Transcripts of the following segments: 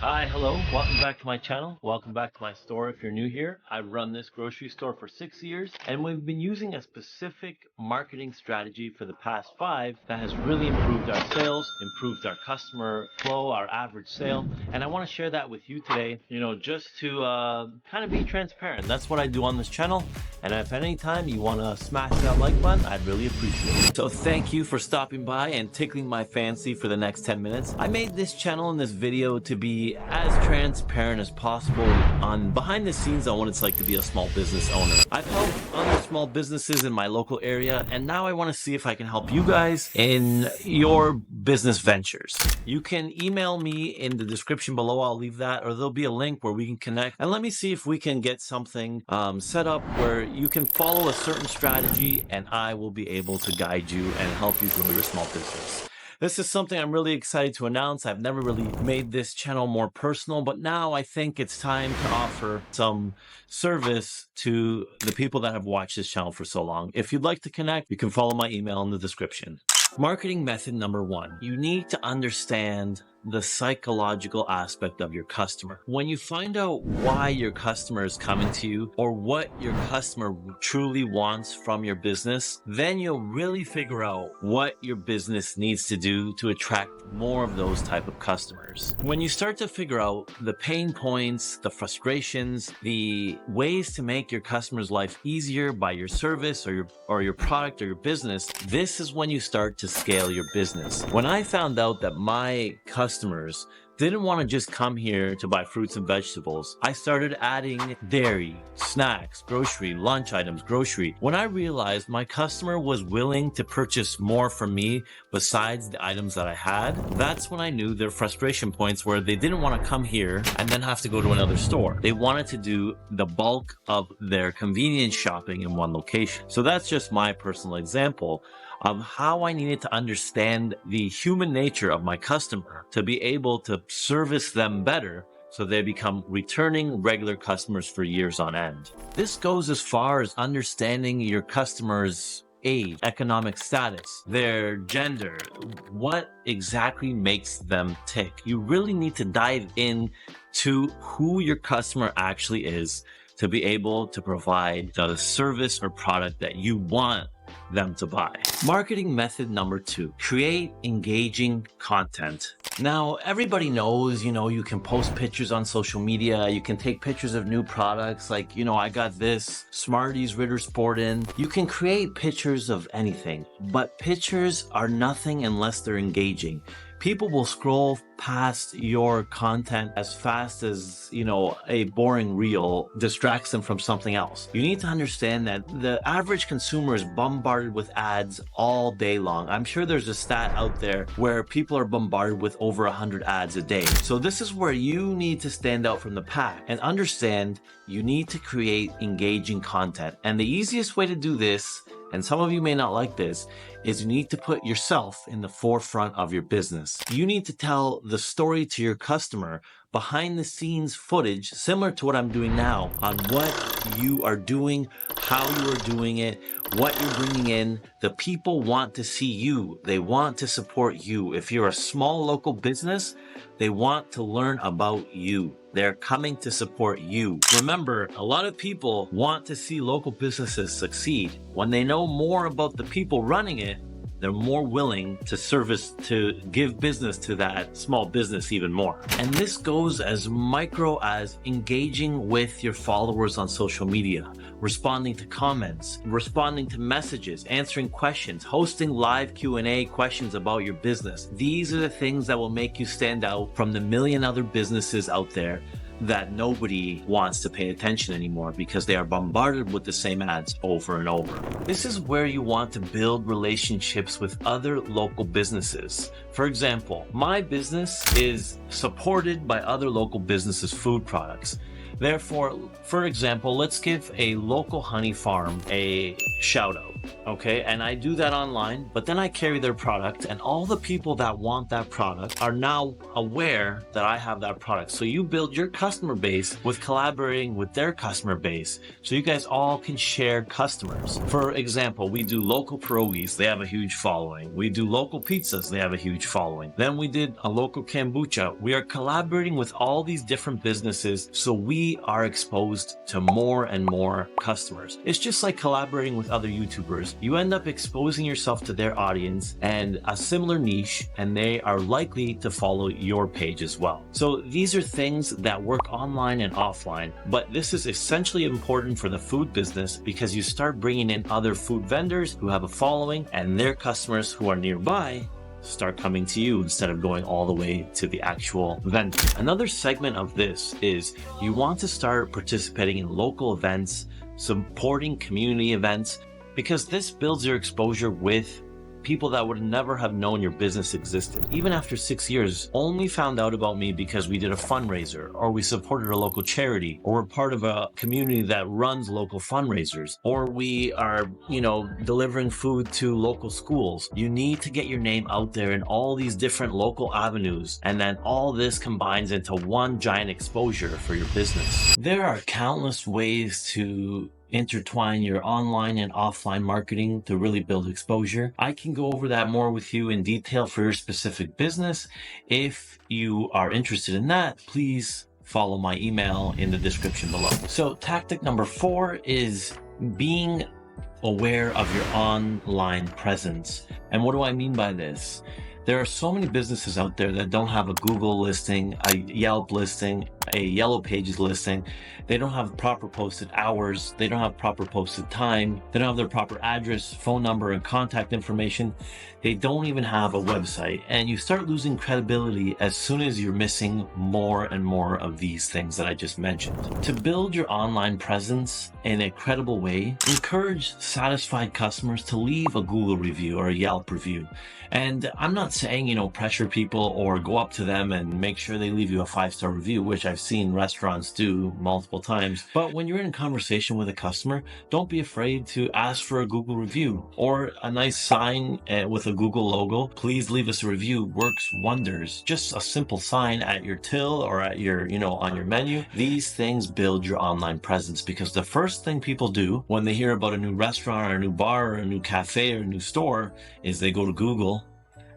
Hi, hello, welcome back to my channel. Welcome back to my store if you're new here. I've run this grocery store for 6 years and we've been using a specific marketing strategy for the past 5 that has really improved our sales, improved our customer flow, our average sale, and I want to share that with you today, just to kind of be transparent. That's what I do on this channel, and if at any time you want to smash that like button, I'd really appreciate it. So thank you for stopping by and tickling my fancy for the next 10 minutes. I made this channel and this video to be as transparent as possible on behind the scenes on what it's like to be a small business owner. I've helped other small businesses in my local area, and now I want to see if I can help you guys in your business ventures. You can email me in the description below. I'll leave that, or there'll be a link where we can connect, and let me see if we can get something set up where you can follow a certain strategy and I will be able to guide you and help you grow your small business. This is something I'm really excited to announce. I've never really made this channel more personal, but now I think it's time to offer some service to the people that have watched this channel for so long. If you'd like to connect, you can follow my email in the description. Marketing method number 1. You need to understand the psychological aspect of your customer. When you find out why your customer is coming to you or what your customer truly wants from your business, then you'll really figure out what your business needs to do to attract more of those type of customers. When you start to figure out the pain points, the frustrations, the ways to make your customer's life easier by your service or your product or your business, this is when you start to scale your business. When I found out that my customers didn't want to just come here to buy fruits and vegetables, I started adding dairy, snacks, grocery, lunch items, grocery. When I realized my customer was willing to purchase more from me besides the items that I had, that's when I knew their frustration points were they didn't want to come here and then have to go to another store. They wanted to do the bulk of their convenience shopping in one location. So that's just my personal example of how I needed to understand the human nature of my customer to be able to service them better so they become returning regular customers for years on end. This goes as far as understanding your customer's age, economic status, their gender, what exactly makes them tick. You really need to dive in to who your customer actually is to be able to provide the service or product that you want them to buy. Marketing method number 2, create engaging content. Now, everybody knows, you can post pictures on social media, you can take pictures of new products like, I got this Smarties Ritter Sport in. You can create pictures of anything, but pictures are nothing unless they're engaging. People will scroll past your content as fast as, a boring reel distracts them from something else. You need to understand that the average consumer is bombarded with ads all day long. I'm sure there's a stat out there where people are bombarded with over 100 ads a day. So this is where you need to stand out from the pack and understand you need to create engaging content. And the easiest way to do this, and some of you may not like this, is you need to put yourself in the forefront of your business. You need to tell the story to your customer, behind the scenes footage, similar to what I'm doing now, on what you are doing, how you are doing it, what you're bringing in. The people want to see you. They want to support you. If you're a small local business, they want to learn about you. They're coming to support you. Remember, a lot of people want to see local businesses succeed. When they know more about the people running it, they're more willing to give business to that small business even more. And this goes as micro as engaging with your followers on social media, responding to comments, responding to messages, answering questions, hosting live Q&A questions about your business. These are the things that will make you stand out from the million other businesses out there that nobody wants to pay attention anymore because they are bombarded with the same ads over and over. This is where you want to build relationships with other local businesses. For example, my business is supported by other local businesses' food products. Therefore, for example, let's give a local honey farm a shout out. Okay, and I do that online, but then I carry their product, and all the people that want that product are now aware that I have that product. So you build your customer base with collaborating with their customer base, so you guys all can share customers. For example, we do local pierogies, they have a huge following. We do local pizzas, they have a huge following. Then we did a local kombucha. We are collaborating with all these different businesses, so we are exposed to more and more customers. It's just like collaborating with other YouTubers. You end up exposing yourself to their audience and a similar niche, and they are likely to follow your page as well. So these are things that work online and offline, but this is essentially important for the food business because you start bringing in other food vendors who have a following, and their customers who are nearby start coming to you instead of going all the way to the actual vendor. Another segment of this is you want to start participating in local events, supporting community events, because this builds your exposure with people that would never have known your business existed. Even after 6 years, only found out about me because we did a fundraiser, or we supported a local charity, or we're part of a community that runs local fundraisers, or we are, delivering food to local schools. You need to get your name out there in all these different local avenues, and then all this combines into one giant exposure for your business. There are countless ways to intertwine your online and offline marketing to really build exposure. I can go over that more with you in detail for your specific business. If you are interested in that, please follow my email in the description below. So tactic number 4 is being aware of your online presence. And what do I mean by this? There are so many businesses out there that don't have a Google listing, a Yelp listing, a Yellow Pages listing. They don't have proper posted hours. They don't have proper posted time. They don't have their proper address, phone number, and contact information. They don't even have a website. And you start losing credibility as soon as you're missing more and more of these things that I just mentioned. To build your online presence in a credible way, encourage satisfied customers to leave a Google review or a Yelp review. And I'm not saying, pressure people or go up to them and make sure they leave you a 5-star review, which I've seen restaurants do multiple times. But when you're in conversation with a customer, don't be afraid to ask for a Google review or a nice sign with a Google logo. Please leave us a review. Works wonders. Just a simple sign at your till or at your, on your menu. These things build your online presence, because the first thing people do when they hear about a new restaurant or a new bar or a new cafe or a new store is they go to Google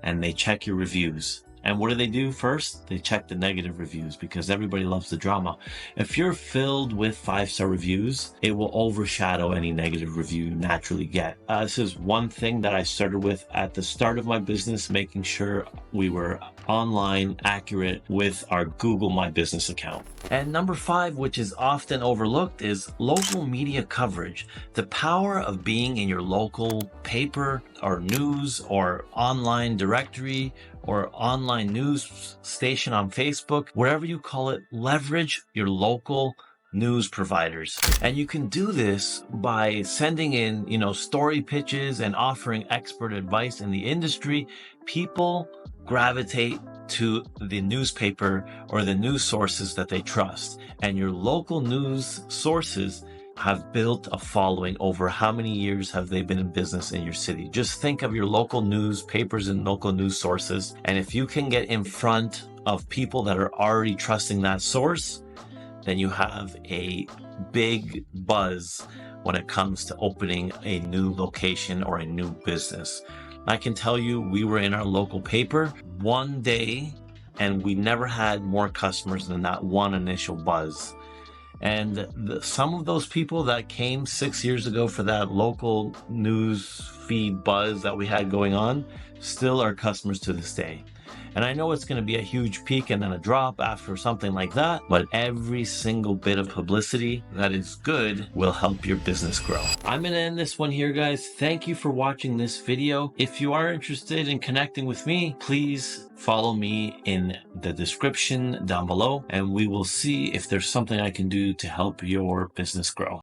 and they check your reviews. And what do they do first? They check the negative reviews, because everybody loves the drama. If you're filled with 5-star reviews, it will overshadow any negative review you naturally get. This is one thing that I started with at the start of my business, making sure we were online accurate with our Google My Business account. And number 5, which is often overlooked, is local media coverage. The power of being in your local paper or news or online directory or online news station on Facebook, wherever you call it. Leverage your local news providers. And you can do this by sending in, story pitches and offering expert advice in the industry. People gravitate to the newspaper or the news sources that they trust. And your local news sources have built a following over how many years have they been in business in your city. Just think of your local newspapers and local news sources. And if you can get in front of people that are already trusting that source, then you have a big buzz when it comes to opening a new location or a new business. I can tell you, we were in our local paper one day and we never had more customers than that one initial buzz. And some of those people that came 6 years ago for that local news feed buzz that we had going on still are customers to this day. And I know it's going to be a huge peak and then a drop after something like that, but every single bit of publicity that is good will help your business grow. I'm going to end this one here, guys. Thank you for watching this video. If you are interested in connecting with me, please follow me in the description down below, and we will see if there's something I can do to help your business grow.